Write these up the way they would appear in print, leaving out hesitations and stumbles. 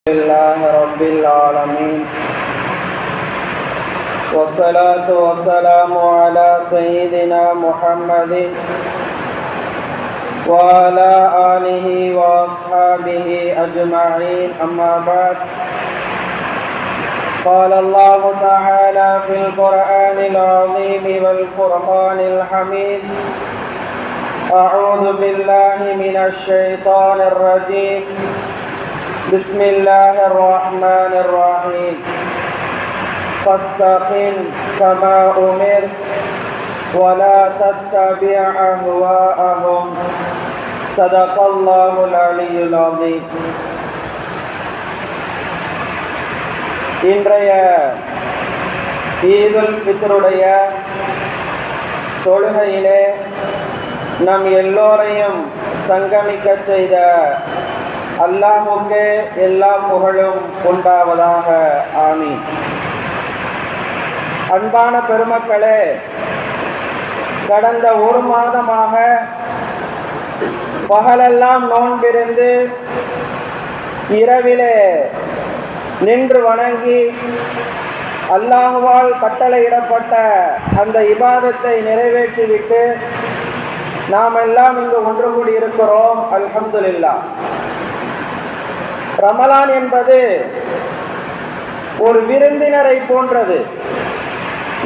لله رب العالمين والصلاة والسلام على سيدنا محمد وعلى آله وأصحابه أجمعين أما بعد قال الله تعالى في القرآن العظيم والفرقان الحميد أعوذ بالله من الشيطان الرجيم بسم الله الرحمن الرحيم فاستقم كما أمرت ولا تتبع أهواءهم صدق الله العلي العظيم. இன்றைய ஈதுல் ஃபித்ருடைய தொழுகையிலே நம் எல்லோரையும் சங்கமிக்க செய்த அல்லாஹ்வுக்கே எல்லா புகழும் உண்டாவதாக. ஆமீன். அன்பான பெருமக்களே, கடந்த ஒரு மாதமாக பகலெல்லாம் நோன்பிருந்து இரவிலே நின்று வணங்கி அல்லாஹ்வால் கட்டளையிடப்பட்ட அந்த இபாதத்தை நிறைவேற்றிவிட்டு நாம் எல்லாம் இங்கு ஒன்று கூடி இருக்கிறோம். அல்ஹம்துலில்லாஹ். ரமலான் என்பது ஒரு விருந்தினரை போன்றது.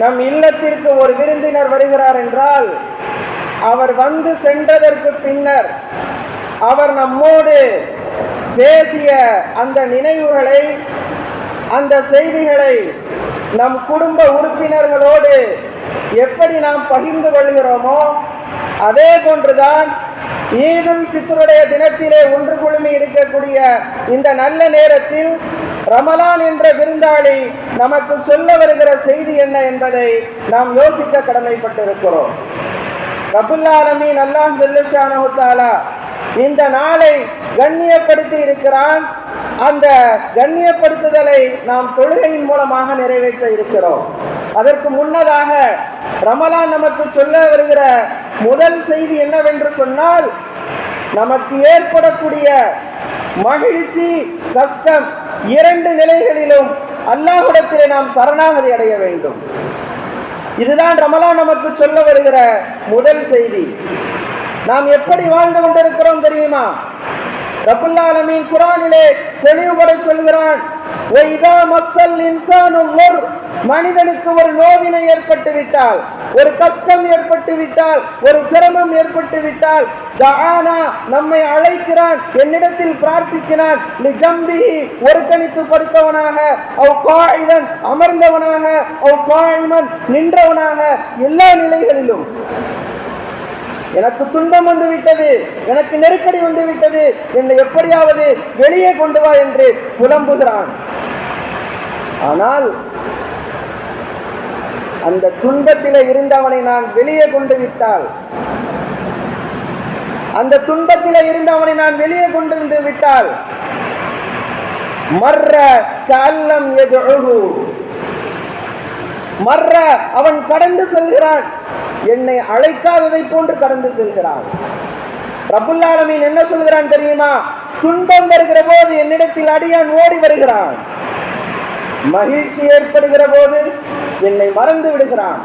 நம் இல்லத்திற்கு ஒரு விருந்தினர் வருகிறார் என்றால் அவர் வந்து சென்றதற்கு பின்னர் அவர் நம்மோடு பேசிய அந்த நினைவுகளை, அந்த செய்திகளை நம் குடும்ப உறுப்பினர்களோடு எப்படி நாம் பகிர்ந்து கொள்கிறோமோ அதே போன்றுதான் ஈதுல் ஃபித்ருடைய தினத்திலே ஒன்று குழுமி இருக்கக்கூடிய இந்த நல்ல நேரத்தில் ரமலான் என்ற விருந்தாளி நமக்கு சொல்ல வருகிற செய்தி என்ன என்பதை நாம் யோசிக்க கடமைப்பட்டிருக்கிறோம். ரப்புல் ஆலமீன் அல்லாஹ் ஜல்ல ஷானஹு தஆலா இந்த நாளை கண்ணியப்படுத்தி இருக்கிறான். அந்த கண்ணியப்படுத்துதலை நாம் தொழுகையின் மூலமாக நிறைவேற்ற இருக்கிறோம். அதற்கு முன்னதாக ரமலான் நமக்கு சொல்ல வருகிற முதல் செய்தி என்னவென்று சொன்னால், நமக்கு ஏற்படக்கூடிய மகிழ்ச்சி, கஷ்டம் இரண்டு நிலைகளிலும் அல்லாஹ்விடத்திலே நாம் சரணாகதி அடைய வேண்டும். இதுதான் ரமலான் நமக்கு சொல்ல வருகிற முதல் செய்தி. நாம் எப்படி வாழ்ந்து கொண்டிருக்கிறோம் தெரியுமா? ரப்புல் ஆலமீன் குர்ஆனிலே தெளிவுபட சொல்கிறான், வைதா மஸ்ஸல் இன்சானு லுர், மனிதனுக்கு ஒரு நோவினை ஏற்பட்டு விட்டால், ஒரு கஷ்டம் ஏற்பட்டு விட்டால், ஒரு சிரமம் ஏற்பட்டு விட்டால், தஆனா நம்மை அழைக்கிறான், என்னிடத்தில் பிரார்த்திக்கிறான், லிஜம்பிஹி ஒரு கணித்து படுத்தவனாக, அவ் காயிதன் அமர்ந்தவனாக, அவ் காயிமன் நின்றவனாக, எல்லா நிலைகளிலும் எனக்கு துன்பம் வந்து விட்டது, எனக்கு நெருக்கடி வந்து விட்டது, என்னை எப்படியாவது வெளியே கொண்டு வா என்று புலம்புகிறான். ஆனால் அந்த துன்பத்திலே இருந்தவனை நான் வெளியே கொண்டு விட்டால், அந்த துன்பத்திலே இருந்தவனை நான் வெளியே கொண்டு வந்து விட்டால், மர்ர கல்லம் யதுஹு, மர்ர அவன் கடந்து செல்கிறான், என்னை அழைக்காததை போன்று கடந்து செல்கிறான். ரப்புல் ஆலமீன் என்ன சொல்கிறான் தெரியுமா? துன்பம் வருகிற போது என்னிடத்தில் அடியான் ஓடி வருகிறான், மகிழ்ச்சி ஏற்படுகிற போது என்னை மறந்து விடுகிறான்.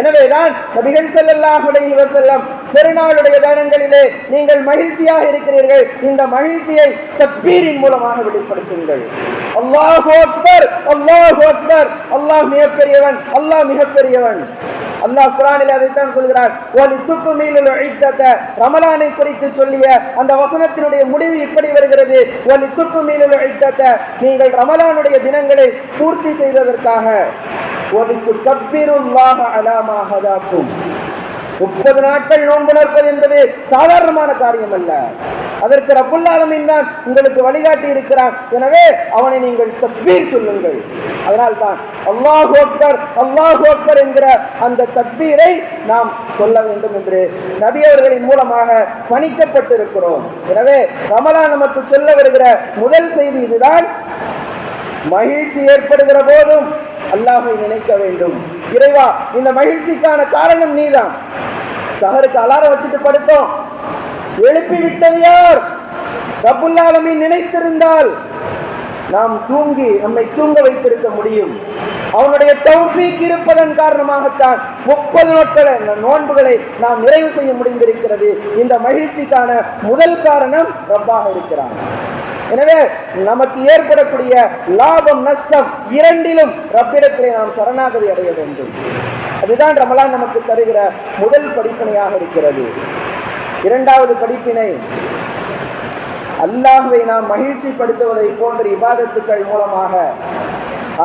எனவேதான் நபிகள் ஸல்லல்லாஹு அலைஹி வஸல்லம் பெருநாளுடைய தினங்களிலே நீங்கள் மகிழ்ச்சியாக இருக்கிறீர்கள், இந்த மகிழ்ச்சியை தக்பீரின் மூலமாக வெளிப்படுத்துங்கள். அல்லாஹு அக்பர், அல்லாஹு அக்பர், அல்லாஹ் மிகப்பெரியவன், அல்லாஹ் மிகப்பெரியவன். அல்லாஹ் குர்ஆனில் அதைத்தான் சொல்கிறான், வலிதுக்மிலுல் இத்தத, ரமலானை குறித்து சொல்லிய அந்த வசனத்தினுடைய முடிவு இப்படி வருகிறது, வலிதுக்மிலுல் இத்தத, நீங்கள் ரமலானுடைய தினங்களை பூர்த்தி செய்ததற்காக, வலிதுகப்பிருல்லாஹ அலா மா ஹதாக்கும், 30 நாட்கள் நோன்பு நோற்பது என்பது சாதாரணமான காரியம் அல்ல. அதற்கு ரப்புல் ஆலமீன் தான் உங்களுக்கு வழிகாட்டி இருக்கிறான். எனவே அவனை நீங்கள் தக்பீர் சொல்லுங்கள். அதனால் தான் அல்லாஹு அக்பர், அல்லாஹு அக்பர் என்கிற அந்த தக்பீரை நாம் சொல்ல வேண்டும் என்று நபி அவர்களின் மூலமாக பணிக்கப்பட்டிருக்கிறோம். எனவே ரமலான் நமக்கு சொல்ல வருகிற முதல் செய்தி இதுதான். மகிழ்ச்சி ஏற்படுகிற போதும் அல்லாஹ்வை நினைக்க வேண்டும். இறைவா, இந்த மகிழ்ச்சிக்கான காரணம் நீதான். சஹருக்கு அலாரம் வச்சுட்டு படுத்தோம், எழுப்பி விட்டது யார்? ரப்புல் ஆலமீன் நினைத்திருந்தால் நாம் நம்மை தூங்க வைத்திருக்க முடியும். அவனுடைய தௌஃபீக் இருப்பதன் காரணமாகத்தான் 30 நாட்கள் நோன்புகளை நாம் நிறைவு செய்ய முடிந்திருக்கிறது. இந்த மகிழ்ச்சிக்கான முதல் காரணம் ரப்பாக இருக்கிறான். எனவே நமக்கு ஏற்படக்கூடிய லாபம் நஷ்டம் இரண்டிலும் ரப்பிடத்திலே நாம் சரணாகதி அடைய வேண்டும். அதுதான் ரமலான் நமக்கு தருகிற முதல் படிப்பினையாக இருக்கிறது. இரண்டாவது படிப்பினை, அல்லாஹ்வை நாம் மகிழ்ச்சிப்படுத்துவதை போன்ற இபாதத்துக்கள் மூலமாக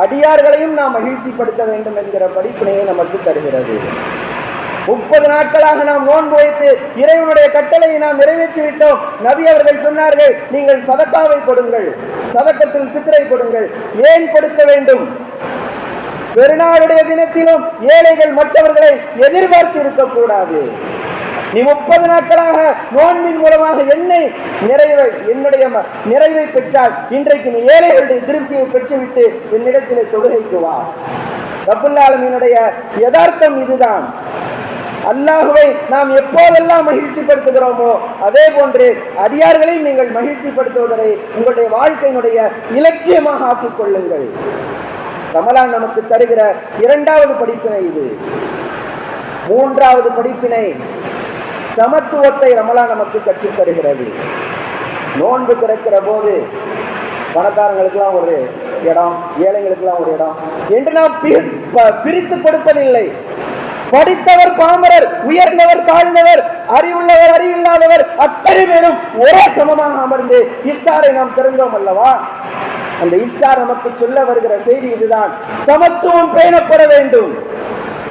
அடியார்களையும் நாம் மகிழ்ச்சிப்படுத்த வேண்டும் என்கிற படிப்பினையை நமக்கு தருகிறது. 30 நாட்களாக நாம் நோன்பு வைத்து இறைவனுடைய கட்டளையை நாம் நிறைவேற்றிவிட்டோம். நபி அவர்கள் சொன்னார்கள், நீங்கள் சதக்காவை கொடுங்கள், சதக்கத்தில் ஃபித்ரை கொடுங்கள். ஏன் கொடுக்க வேண்டும்? பெருநாளுடைய தினத்திலும் ஏழைகள் மற்றவர்களை எதிர்பார்த்து இருக்கக்கூடாது. நீ 30 நாட்களாக நோன்பின் மூலமாக என்னுடைய நிறைவை பெற்றால் இன்றைக்கு நீ ஏழைகளுடைய திருப்தியை பெற்றுவிட்டு என்னிடத்திலே தொழுகைக்கு வா. ரப்புல் ஆலமீனுடைய யதார்த்தம் இதுதான். அல்லாஹ்வை நாம் எப்போதெல்லாம் மகிழ்ச்சிப்படுத்துகிறோமோ அதே போன்று அடியார்களையும் நீங்கள் மகிழ்ச்சிப்படுத்துவதை உங்களுடைய வாழ்க்கையினுடைய இலட்சியமாக ஆக்கிக் கொள்ளுங்கள். ரமலான் நமக்கு தருகிற இரண்டாவது படிப்பினை இது. மூன்றாவது படிப்பினை, சமத்துவத்தை ரமலான் நமக்கு கற்றுத் தருகிறது. நோன்பு திறக்கிற போது பணக்காரங்களுக்கெல்லாம் ஒரு இடம், ஏழைகளுக்கெல்லாம் ஒரு இடம் என்று நாம் பிரித்து கொடுப்பதில்லை. படித்தவர் பாமரர், உயர்ந்தவர் தாழ்ந்தவர், அறிவுள்ளவர் அறிவில்லாதவர் அத்தனை பேரும் ஒரே சமமாக அமர்ந்து இஃப்தாரை நாம் திறந்தோம் அல்லவா? அந்த இஃப்தார் நமக்கு சொல்ல வருகிற செய்தி இதுதான். சமத்துவம் பேணப்பட வேண்டும்.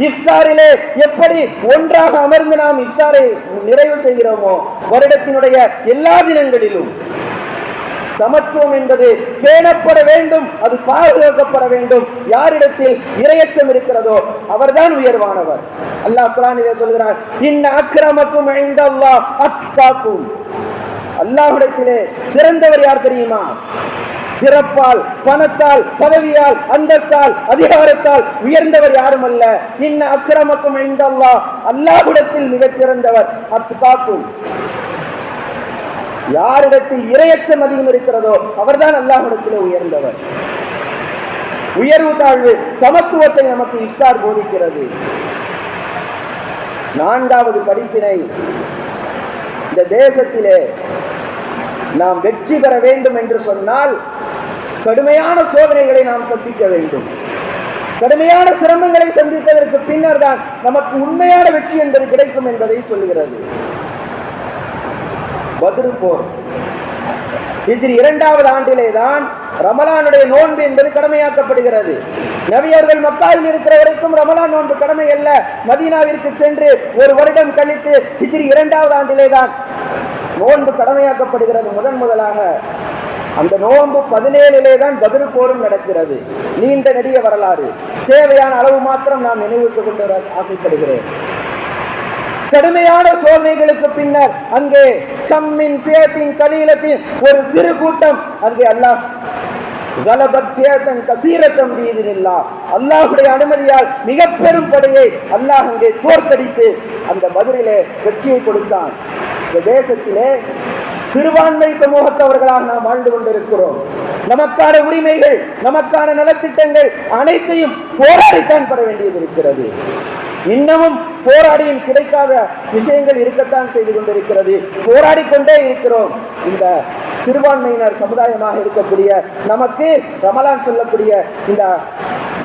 இஃப்தாரிலே எப்படி ஒன்றாக அமர்ந்து நாம் இஃப்தாரை நிறைவு செய்கிறோமோ வருடத்தினுடைய எல்லா தினங்களிலும் சமத்துவம் என்பது பேணப்பட வேண்டும், அது பாதுகாக்கப்பட வேண்டும். யாரிடத்தில் இரையச்சம் இருக்கிறதோ அவர்தான் உயர்வானவர். அல்லாஹ் குர்ஆனிலே சொல்கிறான், இன்ன அக்ரமக்கும் இன்தல்லாஹ் அத்காக்கும். அல்லாஹ்விடத்திலே சிறந்தவர் யார் தெரியுமா? பிறப்பால், பணத்தால், பதவியால், அந்தஸ்தால், அதிகாரத்தால் உயர்ந்தவர் யாரும் அல்ல. இன்ன அக்ரமக்கும் இன்தல்லாஹ், அல்லாஹ்விடத்தில் மிகச் சிறந்தவர் அத்காக்கும். யாரிடத்தில் இரையச்சம் அதிகம் இருக்கிறதோ அவர்தான் அல்லாஹ்விடத்திலே உயர்ந்தவர். உயர்வு தாழ்வு சமத்துவத்தை நமக்கு இஃப்தார் போதிக்கிறது. நான்காவது படிப்பினை, இந்த தேசத்திலே நாம் வெற்றி பெற வேண்டும் என்று சொன்னால் கடுமையான சோதனைகளை நாம் சந்திக்க வேண்டும். கடுமையான சிரமங்களை சந்தித்ததற்கு பின்னர் தான் நமக்கு உண்மையான வெற்றி என்பது கிடைக்கும் என்பதை சொல்கிறது. பத்ர் போர் ஹிஜ்ரி 2வது ஆண்டிலே தான் ரமலானுடைய நோன்பு என்பது கடமையாக்கப்படுகிறது. நபி அவர்கள் மக்காவில் இருக்கிற வரைக்கும் ரமலான் நோன்பு கடமை அல்ல. மதீனாவிற்கு சென்று ஒரு வருடம் கழித்து ஹிஜ்ரி 2வது ஆண்டிலே தான் நோன்பு கடமையாக்கப்படுகிறது. முதலாக அந்த நோன்பு 17 தான் பத்ர் போரும் நடக்கிறது. நீண்ட நெடிய வரலாறு. தேவையான அளவு மாத்திரம் நாம் நினைவுக்கு கொண்டு வர ஆசைப்படுகிறேன். கடுமையான சோதனைகளுக்கு பின்னர் அங்கே கம்மின் ஃபியத்தின் கலீலத்தின் ஒரு சிறு கூட்டம் அங்கே அல்லாஹ் கலபத் ஃபியத்தன் கஸீரத்தன் பீதினில்லாஹ், அல்லாஹ்வுடைய அனுமதியால் மிக பெரும் படையை அல்லாஹ் அங்கே தோற்கடித்து அந்த பத்ரிலே வெற்றியை கொடுத்தான். இந்த தேசத்திலே சிறுபான்மை சமூகத்தவர்களாக நாம் வாழ்ந்து கொண்டிருக்கிறோம். நமக்கான உரிமைகள், நமக்கான நலத்திட்டங்கள் அனைத்தையும் போராடித்தான் பெற வேண்டியது இருக்கிறது. இன்னமும் போராடியும் கிடைக்காத விஷயங்கள் இருக்கத்தான் செய்து கொண்டிருக்கிறது. போராடிக்கொண்டே இருக்கிறோம். இந்த சிறுபான்மையினர் சமுதாயமாக இருக்கக்கூடிய நமக்கு ரமலான் சொல்லக்கூடிய இந்த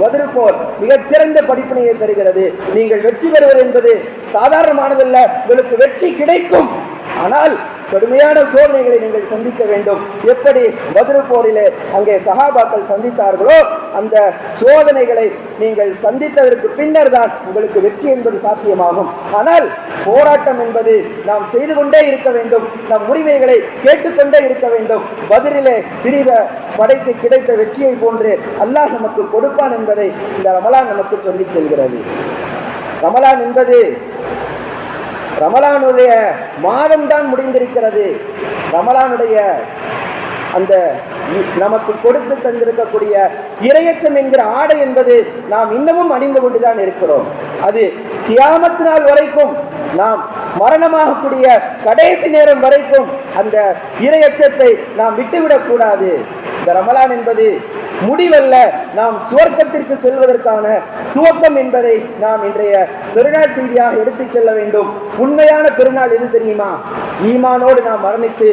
பத்ர் போர் மிகச்சிறந்த படிப்பினையை தருகிறது. நீங்கள் வெற்றி பெறுவது என்பது சாதாரணமானதல்ல. உங்களுக்கு வெற்றி கிடைக்கும், ஆனால் கடுமையான சோதனைகளை நீங்கள் சந்திக்க வேண்டும். எப்படி பத்ர் போரிலே அங்கே சஹாபாக்கள் சந்தித்தார்களோ அந்த சோதனைகளை நீங்கள் சந்தித்ததற்கு பின்னர் தான் உங்களுக்கு வெற்றி என்பது சாத்தியமாகும். ஆனால் போராட்டம் என்பது நாம் செய்து கொண்டே இருக்க வேண்டும். நம் உரிமைகளை கேட்டுக்கொண்டே இருக்க வேண்டும். பத்ரிலே சிறிய படைக்கு கிடைத்த வெற்றியை போன்று அல்லாஹ் நமக்கு கொடுப்பான் என்பதை இந்த ரமலான் நமக்கு சொல்லிச் செல்கிறது. ரமலான் என்பது ரமலானுடைய மாதம் தான் முடிந்திருக்கிறது. ரமலானுடைய அந்த நமக்கு கொடுத்து தந்திருக்கக்கூடிய இரையச்சம் என்கிற ஆடை என்பது நாம் இன்னமும் அணிந்து கொண்டுதான் இருக்கிறோம். அது கியாமத் நாள் வரைக்கும், நாம் மரணமாகக்கூடிய கடைசி நேரம் வரைக்கும் அந்த இரையச்சத்தை நாம் விட்டுவிடக் கூடாது. இந்த ரமலான் என்பது முடிவல்ல, நாம் சுவர்க்கத்திற்கு செல்வதற்கான துவக்கம் என்பதை நாம் இன்றைய பெருநாள் செய்தியாக எடுத்துச் செல்ல வேண்டும். உண்மையான பெருநாள் எது தெரியுமா? ஈமானோடு நாம் மரணித்து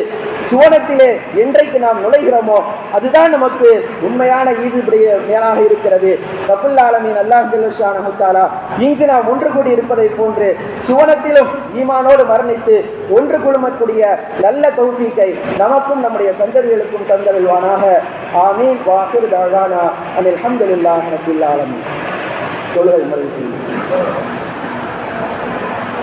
சுவனத்திலே என்றைக்கு நாம் நுழைகிறோமோ அதுதான் நமக்கு உண்மையான ஈதுடைய மேலாக இருக்கிறது. ரப்புல் ஆலமீன் அல்லாஹ் ஜல்ல ஷானஹு தஆலா இங்கு நாம் ஒன்று கூடி இருப்பதை போன்று சுவனத்திலும் ஈமானோடு மரணித்து ஒன்று குழுமக்கூடிய நல்ல தௌஃபீக்கை நமக்கும் நம்முடைய சந்ததிகளுக்கும் தந்தருள்வானாக. ஆமீன். வாஹிர் தஅவானா அனில் ஹம்துலில்லாஹி ரப்பில் ஆலமீன். தொழுகை முறை செய்யுங்கள்.